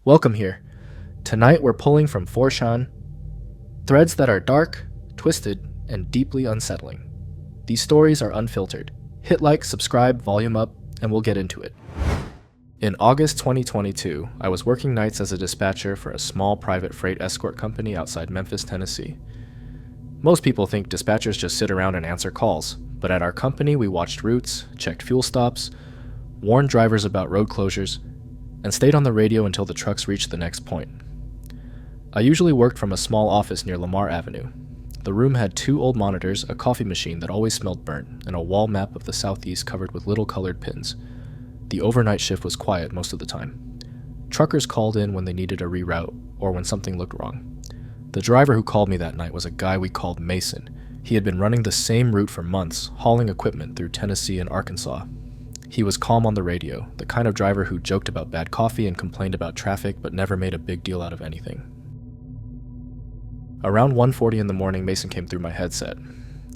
Welcome here. Tonight we're pulling from Forshan, threads that are dark, twisted, and deeply unsettling. These stories are unfiltered. Hit like, subscribe, volume up, and we'll get into it. In August 2022, I was working nights as a dispatcher for a small private freight escort company outside Memphis, Tennessee. Most people think dispatchers just sit around and answer calls, but at our company we watched routes, checked fuel stops, warned drivers about road closures, and stayed on the radio until the trucks reached the next point. I usually worked from a small office near Lamar Avenue. The room had 2 old monitors, a coffee machine that always smelled burnt, and a wall map of the southeast covered with little colored pins. The overnight shift was quiet most of the time. Truckers called in when they needed a reroute or when something looked wrong. The driver who called me that night was a guy we called Mason. He had been running the same route for months, hauling equipment through Tennessee and Arkansas. He was calm on the radio, the kind of driver who joked about bad coffee and complained about traffic but never made a big deal out of anything. Around 1:40 in the morning, Mason came through my headset.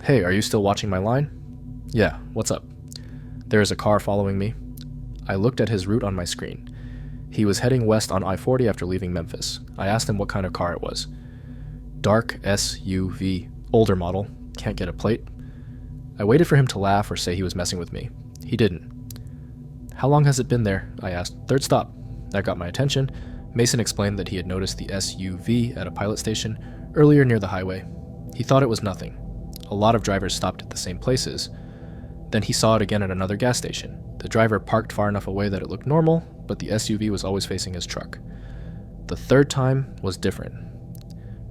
"Hey, are you still watching my line?" "Yeah, what's up?" "There is a car following me." I looked at his route on my screen. He was heading west on I-40 after leaving Memphis. I asked him what kind of car it was. "Dark SUV, older model, can't get a plate." I waited for him to laugh or say he was messing with me. He didn't. "How long has it been there?" I asked. "Third stop." That got my attention. Mason explained that he had noticed the SUV at a pilot station earlier near the highway. He thought it was nothing. A lot of drivers stopped at the same places. Then he saw it again at another gas station. The driver parked far enough away that it looked normal, but the SUV was always facing his truck. The third time was different.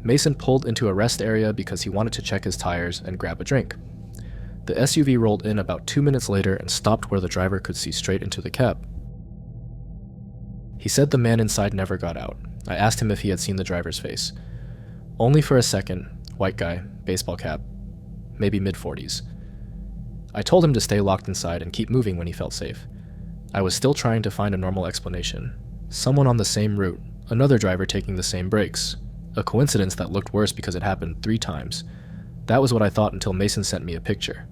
Mason pulled into a rest area because he wanted to check his tires and grab a drink. The SUV rolled in about 2 minutes later and stopped where the driver could see straight into the cab. He said the man inside never got out. I asked him if he had seen the driver's face. "Only for a second, white guy, baseball cap, maybe mid-40s. I told him to stay locked inside and keep moving when he felt safe. I was still trying to find a normal explanation. Someone on the same route, another driver taking the same breaks. A coincidence that looked worse because it happened 3 times. That was what I thought until Mason sent me a picture.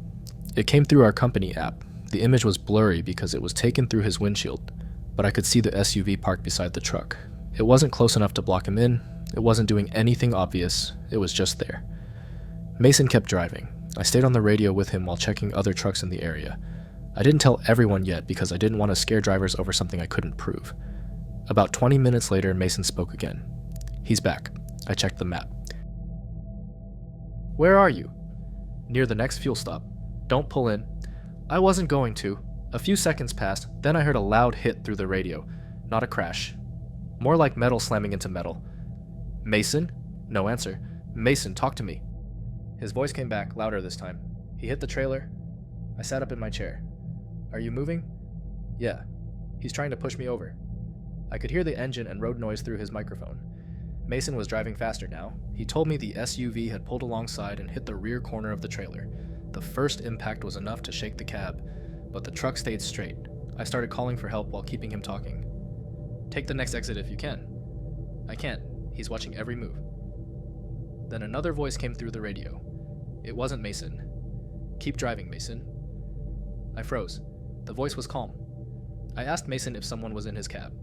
It came through our company app. The image was blurry because it was taken through his windshield, but I could see the SUV parked beside the truck. It wasn't close enough to block him in. It wasn't doing anything obvious. It was just there." Mason kept driving. I stayed on the radio with him while checking other trucks in the area. I didn't tell everyone yet because I didn't want to scare drivers over something I couldn't prove. About 20 minutes later, Mason spoke again. "He's back." I checked the map. "Where are you?" "Near the next fuel stop. Don't pull in." I wasn't going to. A few seconds passed, then I heard a loud hit through the radio. Not a crash. More like metal slamming into metal. "Mason?" No answer. "Mason, talk to me." His voice came back, louder this time. He hit the trailer. I sat up in my chair. "Are you moving?" "Yeah." "He's trying to push me over." I could hear the engine and road noise through his microphone. Mason was driving faster now. He told me the SUV had pulled alongside and hit the rear corner of the trailer. The first impact was enough to shake the cab, but the truck stayed straight. I started calling for help while keeping him talking. "Take the next exit if you can." "I can't. He's watching every move." Then another voice came through the radio. It wasn't Mason. "Keep driving, Mason." I froze. The voice was calm. I asked Mason if someone was in his cab.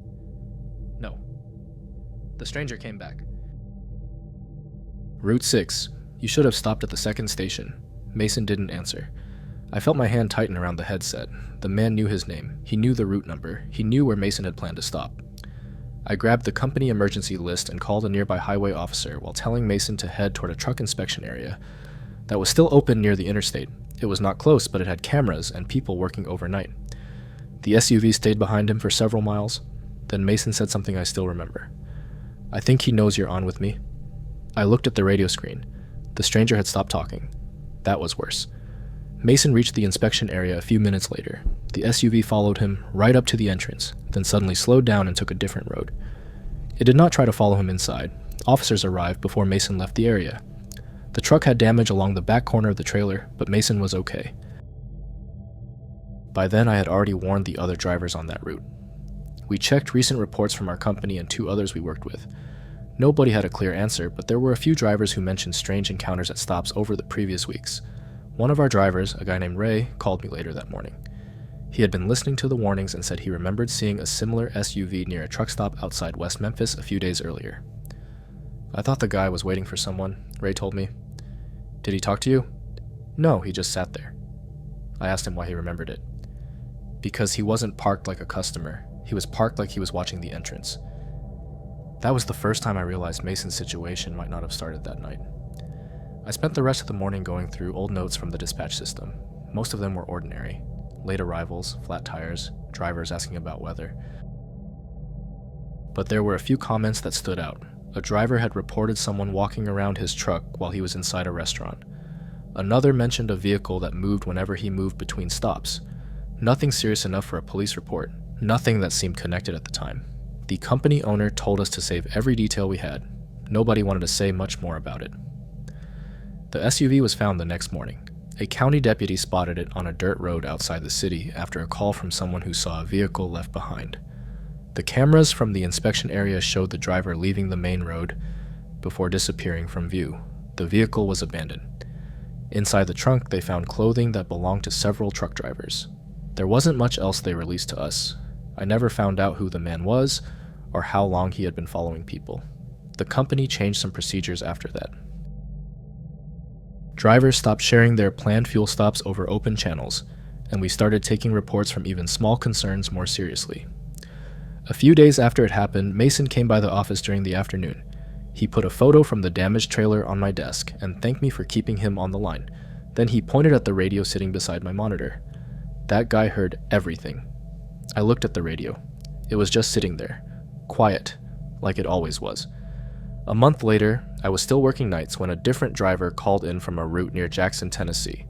"No." The stranger came back. "Route 6. You should have stopped at the second station." Mason didn't answer. I felt my hand tighten around the headset. The man knew his name. He knew the route number. He knew where Mason had planned to stop. I grabbed the company emergency list and called a nearby highway officer while telling Mason to head toward a truck inspection area that was still open near the interstate. It was not close, but it had cameras and people working overnight. The SUV stayed behind him for several miles. Then Mason said something I still remember. "I think he knows you're on with me." I looked at the radio screen. The stranger had stopped talking. That was worse. Mason reached the inspection area a few minutes later. The SUV followed him right up to the entrance, then suddenly slowed down and took a different road. It did not try to follow him inside. Officers arrived before Mason left the area. The truck had damage along the back corner of the trailer, but Mason was okay. By then, I had already warned the other drivers on that route. We checked recent reports from our company and 2 others we worked with. Nobody had a clear answer, but there were a few drivers who mentioned strange encounters at stops over the previous weeks. One of our drivers, a guy named Ray, called me later that morning. He had been listening to the warnings and said he remembered seeing a similar SUV near a truck stop outside West Memphis a few days earlier. I thought the guy was waiting for someone, Ray told me. Did he talk to you? No, he just sat there. I asked him why he remembered it. Because he wasn't parked like a customer. He was parked like he was watching the entrance. That was the first time I realized Mason's situation might not have started that night. I spent the rest of the morning going through old notes from the dispatch system. Most of them were ordinary. Late arrivals, flat tires, drivers asking about weather. But there were a few comments that stood out. A driver had reported someone walking around his truck while he was inside a restaurant. Another mentioned a vehicle that moved whenever he moved between stops. Nothing serious enough for a police report. Nothing that seemed connected at the time. The company owner told us to save every detail we had. Nobody wanted to say much more about it. The SUV was found the next morning. A county deputy spotted it on a dirt road outside the city after a call from someone who saw a vehicle left behind. The cameras from the inspection area showed the driver leaving the main road before disappearing from view. The vehicle was abandoned. Inside the trunk, they found clothing that belonged to several truck drivers. There wasn't much else they released to us. I never found out who the man was or how long he had been following people. The company changed some procedures after that. Drivers stopped sharing their planned fuel stops over open channels, and we started taking reports from even small concerns more seriously. A few days after it happened, Mason came by the office during the afternoon. He put a photo from the damaged trailer on my desk and thanked me for keeping him on the line. Then he pointed at the radio sitting beside my monitor. That guy heard everything. I looked at the radio. It was just sitting there, quiet, like it always was. A month later, I was still working nights when a different driver called in from a route near Jackson, Tennessee.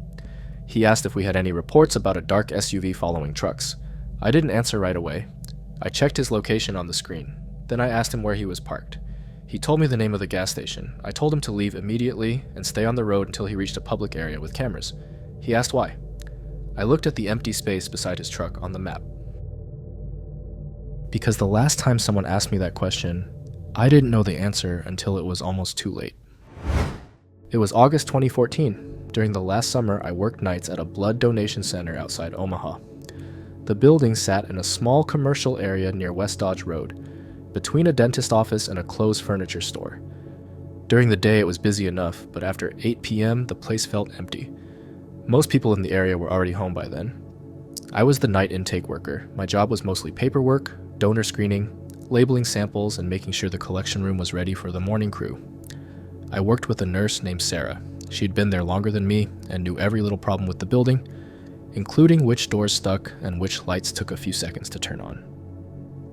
He asked if we had any reports about a dark SUV following trucks. I didn't answer right away. I checked his location on the screen. Then I asked him where he was parked. He told me the name of the gas station. I told him to leave immediately and stay on the road until he reached a public area with cameras. He asked why. I looked at the empty space beside his truck on the map. Because the last time someone asked me that question, I didn't know the answer until it was almost too late. It was August 2014. During the last summer, I worked nights at a blood donation center outside Omaha. The building sat in a small commercial area near West Dodge Road, between a dentist office and a closed furniture store. During the day, it was busy enough, but after 8 p.m., the place felt empty. Most people in the area were already home by then. I was the night intake worker. My job was mostly paperwork, donor screening, labeling samples, and making sure the collection room was ready for the morning crew. I worked with a nurse named Sarah. She'd been there longer than me and knew every little problem with the building, including which doors stuck and which lights took a few seconds to turn on.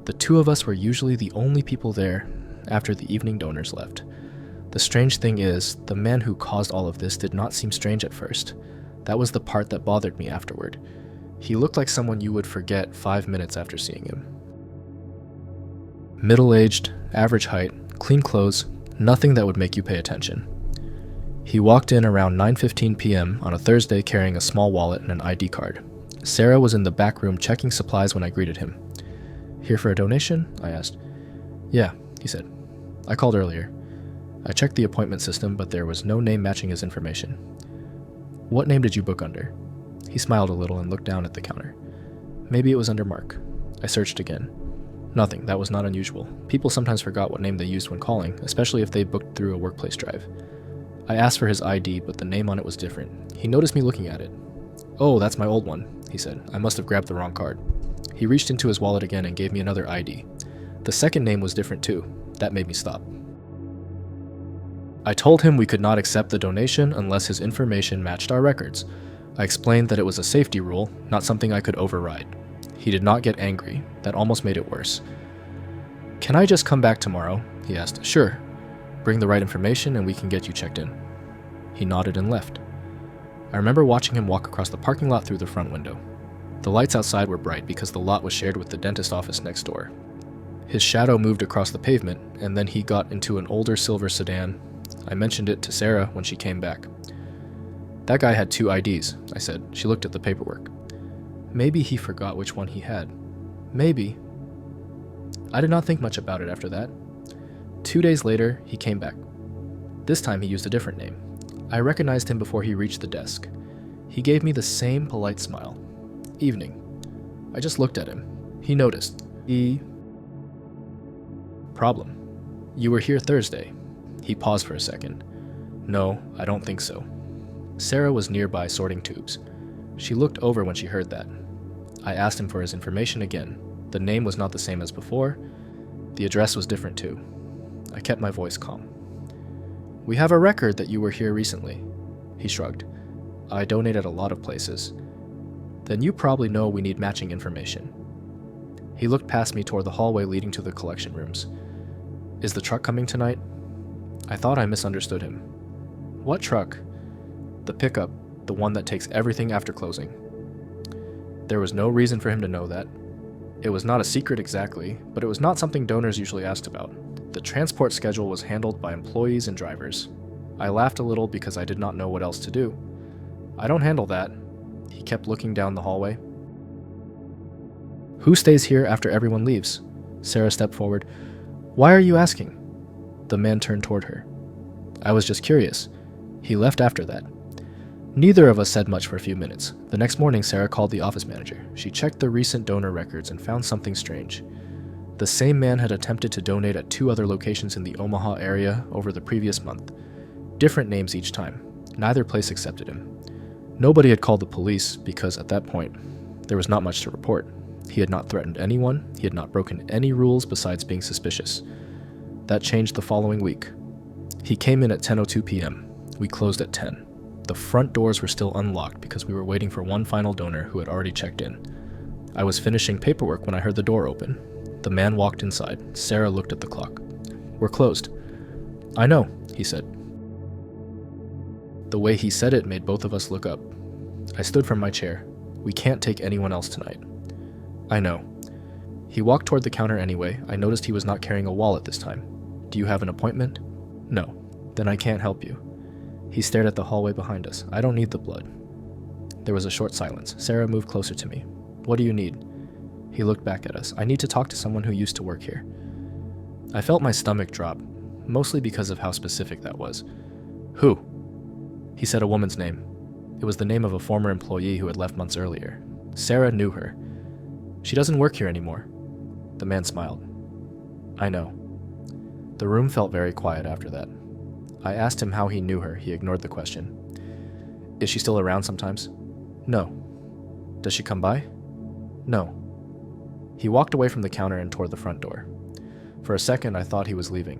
The two of us were usually the only people there after the evening donors left. The strange thing is, the man who caused all of this did not seem strange at first. That was the part that bothered me afterward. He looked like someone you would forget 5 minutes after seeing him. Middle-aged, average height, clean clothes, nothing that would make you pay attention. He walked in around 9:15 p.m. on a Thursday carrying a small wallet and an ID card. Sarah was in the back room checking supplies when I greeted him. "Here for a donation?" I asked. "Yeah," he said. "I called earlier. I checked the appointment system, but there was no name matching his information." "What name did you book under?" He smiled a little and looked down at the counter. "Maybe it was under Mark." I searched again. Nothing, that was not unusual. People sometimes forgot what name they used when calling, especially if they booked through a workplace drive. I asked for his ID, but the name on it was different. He noticed me looking at it. "Oh, that's my old one," he said. "I must have grabbed the wrong card." He reached into his wallet again and gave me another ID. The second name was different too. That made me stop. I told him we could not accept the donation unless his information matched our records. I explained that it was a safety rule, not something I could override. He did not get angry. That almost made it worse. "Can I just come back tomorrow?" he asked. "Sure. Bring the right information and we can get you checked in." He nodded and left. I remember watching him walk across the parking lot through the front window. The lights outside were bright because the lot was shared with the dentist office next door. His shadow moved across the pavement, and then he got into an older silver sedan. I mentioned it to Sarah when she came back. "That guy had 2 IDs, I said. She looked at the paperwork. Maybe he forgot which one he had. Maybe. I did not think much about it after that. 2 days later, he came back. This time he used a different name. I recognized him before he reached the desk. He gave me the same polite smile. "Evening." I just looked at him. He noticed. Problem. You were here Thursday. He paused for a second. No, I don't think so. Sarah was nearby sorting tubes. She looked over when she heard that. I asked him for his information again. The name was not the same as before. The address was different too. I kept my voice calm. We have a record that you were here recently. He shrugged. I donated a lot of places. Then you probably know we need matching information. He looked past me toward the hallway leading to the collection rooms. Is the truck coming tonight? I thought I misunderstood him. What truck? The pickup, the one that takes everything after closing. There was no reason for him to know that. It was not a secret exactly, but it was not something donors usually asked about. The transport schedule was handled by employees and drivers. I laughed a little because I did not know what else to do. I don't handle that. He kept looking down the hallway. Who stays here after everyone leaves? Sarah stepped forward. Why are you asking? The man turned toward her. I was just curious. He left after that. Neither of us said much for a few minutes. The next morning, Sarah called the office manager. She checked the recent donor records and found something strange. The same man had attempted to donate at 2 other locations in the Omaha area over the previous month. Different names each time. Neither place accepted him. Nobody had called the police because, at that point, there was not much to report. He had not threatened anyone. He had not broken any rules besides being suspicious. That changed the following week. He came in at 10:02 p.m. We closed at 10. The front doors were still unlocked because we were waiting for one final donor who had already checked in. I was finishing paperwork when I heard the door open. The man walked inside. Sarah looked at the clock. We're closed. I know, he said. The way he said it made both of us look up. I stood from my chair. We can't take anyone else tonight. I know. He walked toward the counter anyway. I noticed he was not carrying a wallet this time. Do you have an appointment? No. Then I can't help you. He stared at the hallway behind us. I don't need the blood. There was a short silence. Sarah moved closer to me. What do you need? He looked back at us. I need to talk to someone who used to work here. I felt my stomach drop, mostly because of how specific that was. Who? He said a woman's name. It was the name of a former employee who had left months earlier. Sarah knew her. She doesn't work here anymore. The man smiled. I know. The room felt very quiet after that. I asked him how he knew her. He ignored the question. Is she still around sometimes? No. Does she come by? No. He walked away from the counter and toward the front door. For a second, I thought he was leaving.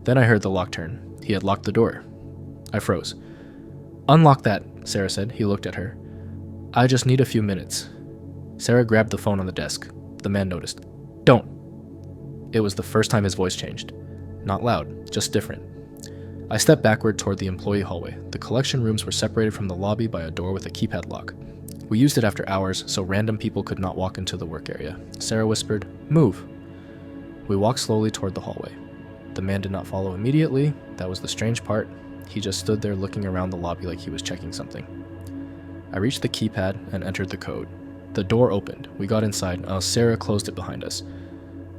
Then I heard the lock turn. He had locked the door. I froze. Unlock that, Sarah said. He looked at her. I just need a few minutes. Sarah grabbed the phone on the desk. The man noticed. Don't. It was the first time his voice changed. Not loud, just different. I stepped backward toward the employee hallway. The collection rooms were separated from the lobby by a door with a keypad lock. We used it after hours, so random people could not walk into the work area. Sarah whispered, Move. We walked slowly toward the hallway. The man did not follow immediately. That was the strange part. He just stood there looking around the lobby like he was checking something. I reached the keypad and entered the code. The door opened. We got inside, and Sarah closed it behind us.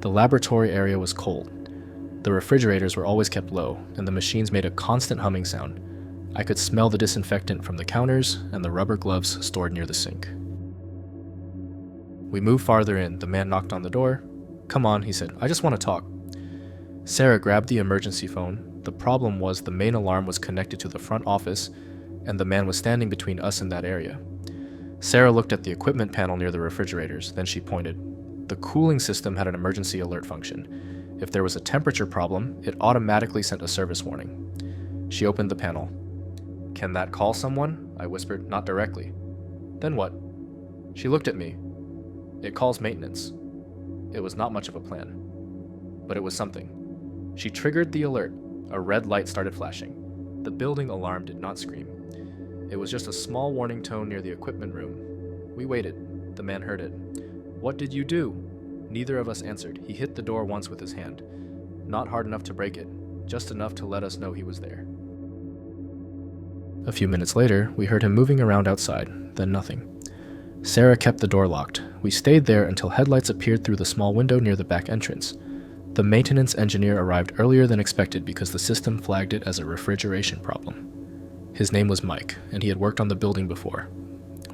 The laboratory area was cold. The refrigerators were always kept low, and the machines made a constant humming sound. I could smell the disinfectant from the counters and the rubber gloves stored near the sink. We moved farther in. The man knocked on the door. Come on, he said. I just want to talk. Sarah grabbed the emergency phone. The problem was the main alarm was connected to the front office, and the man was standing between us and that area. Sarah looked at the equipment panel near the refrigerators. Then she pointed. The cooling system had an emergency alert function. If there was a temperature problem, it automatically sent a service warning. She opened the panel. Can that call someone? I whispered. Not directly. Then what? She looked at me. It calls maintenance. It was not much of a plan, but it was something. She triggered the alert. A red light started flashing. The building alarm did not scream. It was just a small warning tone near the equipment room. We waited. The man heard it. What did you do? Neither of us answered. He hit the door once with his hand. Not hard enough to break it, just enough to let us know he was there. A few minutes later, we heard him moving around outside, then nothing. Sarah kept the door locked. We stayed there until headlights appeared through the small window near the back entrance. The maintenance engineer arrived earlier than expected because the system flagged it as a refrigeration problem. His name was Mike, and he had worked on the building before.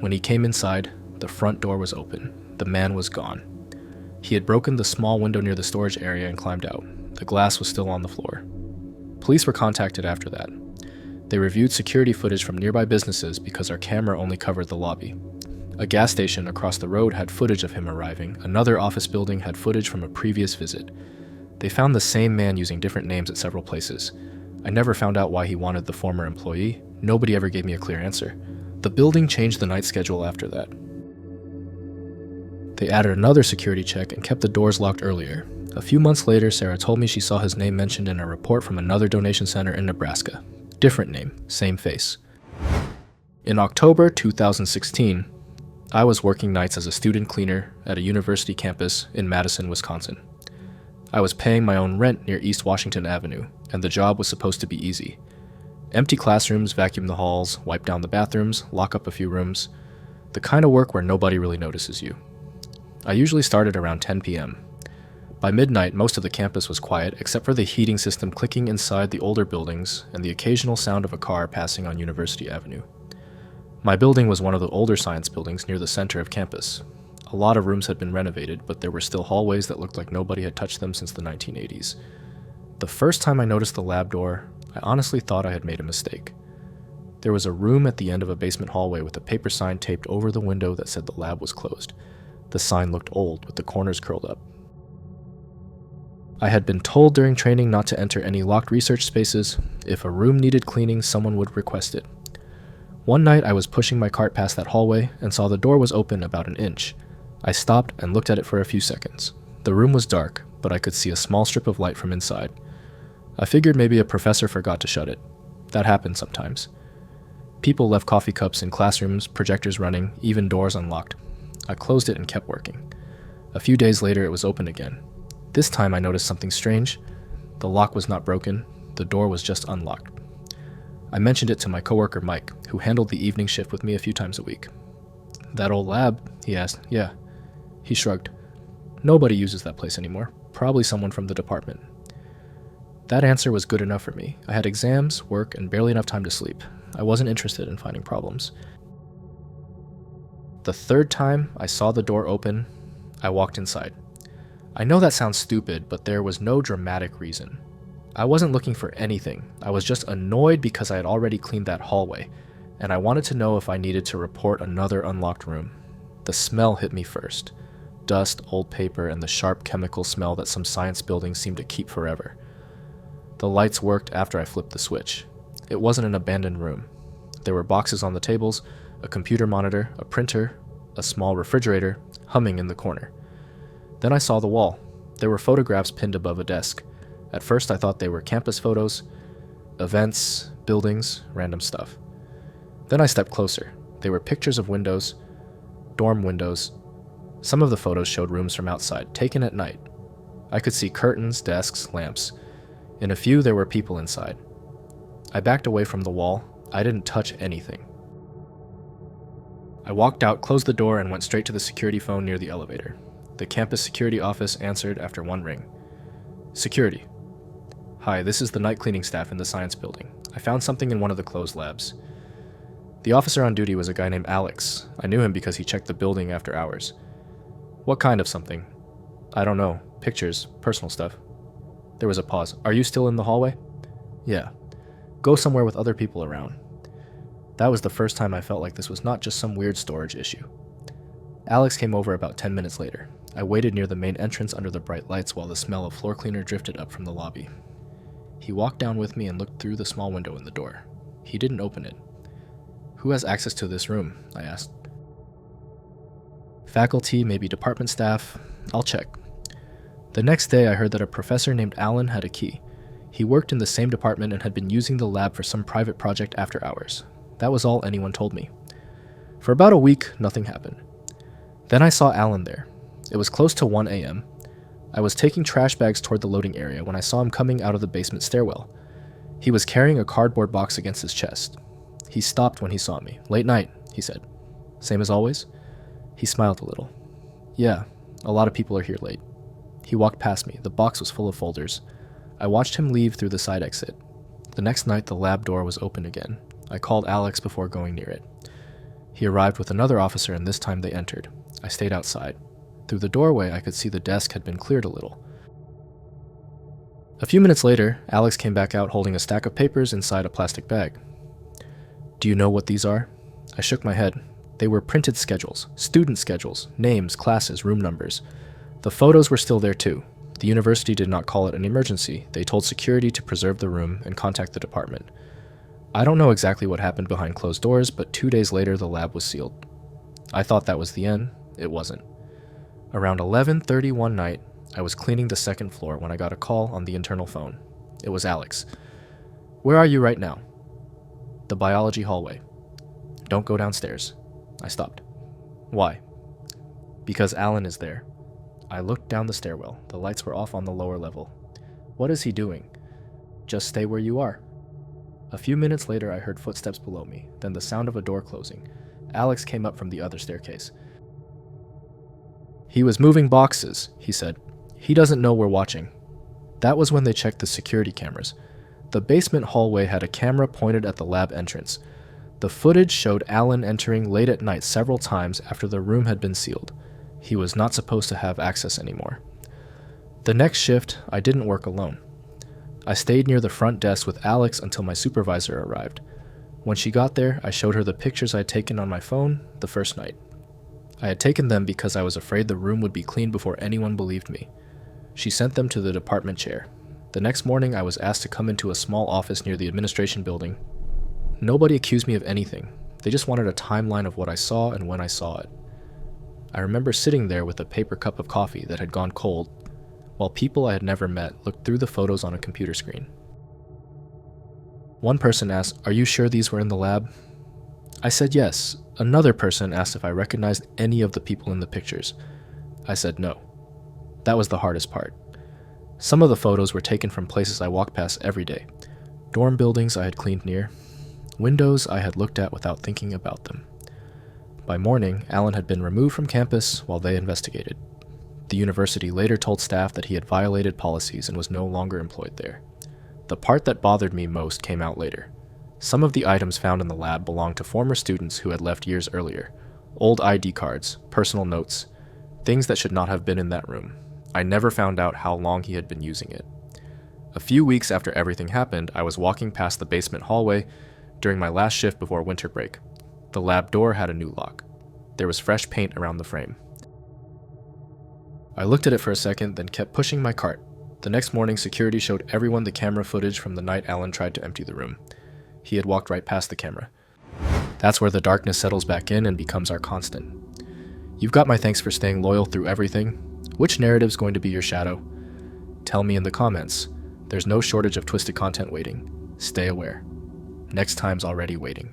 When he came inside, The front door was open. The man was gone. He had broken the small window near the storage area and climbed out. The glass was still on the floor. Police were contacted after that. They reviewed security footage from nearby businesses because our camera only covered the lobby. A gas station across the road had footage of him arriving. Another office building had footage from a previous visit. They found the same man using different names at several places. I never found out why he wanted the former employee. Nobody ever gave me a clear answer. The building changed the night schedule after that. They added another security check and kept the doors locked earlier. A few months later, Sarah told me she saw his name mentioned in a report from another donation center in Nebraska. Different name, same face. In October 2016, I was working nights as a student cleaner at a university campus in Madison, Wisconsin. I was paying my own rent near East Washington Avenue, and the job was supposed to be easy. Empty classrooms, vacuum the halls, wipe down the bathrooms, lock up a few rooms. The kind of work where nobody really notices you. I usually started around 10 p.m. By midnight, most of the campus was quiet, except for the heating system clicking inside the older buildings and the occasional sound of a car passing on University Avenue. My building was one of the older science buildings near the center of campus. A lot of rooms had been renovated, but there were still hallways that looked like nobody had touched them since the 1980s. The first time I noticed the lab door, I honestly thought I had made a mistake. There was a room at the end of a basement hallway with a paper sign taped over the window that said the lab was closed. The sign looked old, with the corners curled up. I had been told during training not to enter any locked research spaces. If a room needed cleaning, someone would request it. One night I was pushing my cart past that hallway and saw the door was open about an inch. I stopped and looked at it for a few seconds. The room was dark, but I could see a small strip of light from inside. I figured maybe a professor forgot to shut it. That happened sometimes. People left coffee cups in classrooms, projectors running, even doors unlocked. I closed it and kept working. A few days later, it was open again. This time I noticed something strange. The lock was not broken. The door was just unlocked. I mentioned it to my coworker Mike, who handled the evening shift with me a few times a week. "That old lab?" he asked. "Yeah." He shrugged. "Nobody uses that place anymore. Probably someone from the department." That answer was good enough for me. I had exams, work, and barely enough time to sleep. I wasn't interested in finding problems. The third time I saw the door open, I walked inside. I know that sounds stupid, but there was no dramatic reason. I wasn't looking for anything. I was just annoyed because I had already cleaned that hallway, and I wanted to know if I needed to report another unlocked room. The smell hit me first. Dust, old paper, and the sharp chemical smell that some science buildings seem to keep forever. The lights worked after I flipped the switch. It wasn't an abandoned room. There were boxes on the tables, a computer monitor, a printer, a small refrigerator, humming in the corner. Then I saw the wall. There were photographs pinned above a desk. At first I thought they were campus photos, events, buildings, random stuff. Then I stepped closer. They were pictures of windows, dorm windows. Some of the photos showed rooms from outside, taken at night. I could see curtains, desks, lamps. In a few, there were people inside. I backed away from the wall. I didn't touch anything. I walked out, closed the door, and went straight to the security phone near the elevator. The campus security office answered after one ring. "Security. Hi, this is the night cleaning staff in the science building. I found something in one of the closed labs." The officer on duty was a guy named Alex. I knew him because he checked the building after hours. "What kind of something?" "I don't know. Pictures, personal stuff." There was a pause. "Are you still in the hallway?" "Yeah." "Go somewhere with other people around." That was the first time I felt like this was not just some weird storage issue. Alex came over about 10 minutes later. I waited near the main entrance under the bright lights while the smell of floor cleaner drifted up from the lobby. He walked down with me and looked through the small window in the door. He didn't open it. "Who has access to this room?" I asked. "Faculty, maybe department staff. I'll check." The next day I heard that a professor named Alan had a key. He worked in the same department and had been using the lab for some private project after hours. That was all anyone told me. For about a week, nothing happened. Then I saw Alan there. It was close to 1 a.m. I was taking trash bags toward the loading area when I saw him coming out of the basement stairwell. He was carrying a cardboard box against his chest. He stopped when he saw me. "Late night," he said. "Same as always?" He smiled a little. "Yeah, a lot of people are here late." He walked past me. The box was full of folders. I watched him leave through the side exit. The next night, the lab door was open again. I called Alex before going near it. He arrived with another officer, and this time they entered. I stayed outside. Through the doorway, I could see the desk had been cleared a little. A few minutes later, Alex came back out holding a stack of papers inside a plastic bag. Do you know what these are? I shook my head. They were printed schedules, student schedules, names, classes, room numbers. The photos were still there too. The university did not call it an emergency. They told security to preserve the room and contact the department. I don't know exactly what happened behind closed doors, but 2 days later the lab was sealed. I thought that was the end. It wasn't. Around 11:30 one night, I was cleaning the second floor when I got a call on the internal phone. It was Alex. Where are you right now? The biology hallway. Don't go downstairs. I stopped. Why? Because Alan is there. I looked down the stairwell. The lights were off on the lower level. What is he doing? Just stay where you are. A few minutes later, I heard footsteps below me, then the sound of a door closing. Alex came up from the other staircase. He was moving boxes, he said. He doesn't know we're watching. That was when they checked the security cameras. The basement hallway had a camera pointed at the lab entrance. The footage showed Alan entering late at night several times after the room had been sealed. He was not supposed to have access anymore. The next shift, I didn't work alone. I stayed near the front desk with Alex until my supervisor arrived. When she got there, I showed her the pictures I'd taken on my phone the first night. I had taken them because I was afraid the room would be clean before anyone believed me. She sent them to the department chair. The next morning, I was asked to come into a small office near the administration building. Nobody accused me of anything. They just wanted a timeline of what I saw and when I saw it. I remember sitting there with a paper cup of coffee that had gone cold, while people I had never met looked through the photos on a computer screen. One person asked, "Are you sure these were in the lab?" I said yes. Another person asked if I recognized any of the people in the pictures. I said no. That was the hardest part. Some of the photos were taken from places I walked past every day. Dorm buildings I had cleaned near. Windows I had looked at without thinking about them. By morning, Alan had been removed from campus while they investigated. The university later told staff that he had violated policies and was no longer employed there. The part that bothered me most came out later. Some of the items found in the lab belonged to former students who had left years earlier. Old ID cards, personal notes, things that should not have been in that room. I never found out how long he had been using it. A few weeks after everything happened, I was walking past the basement hallway during my last shift before winter break. The lab door had a new lock. There was fresh paint around the frame. I looked at it for a second, then kept pushing my cart. The next morning, security showed everyone the camera footage from the night Alan tried to empty the room. He had walked right past the camera. That's where the darkness settles back in and becomes our constant. You've got my thanks for staying loyal through everything. Which narrative's going to be your shadow? Tell me in the comments. There's no shortage of twisted content waiting. Stay aware. Next time's already waiting.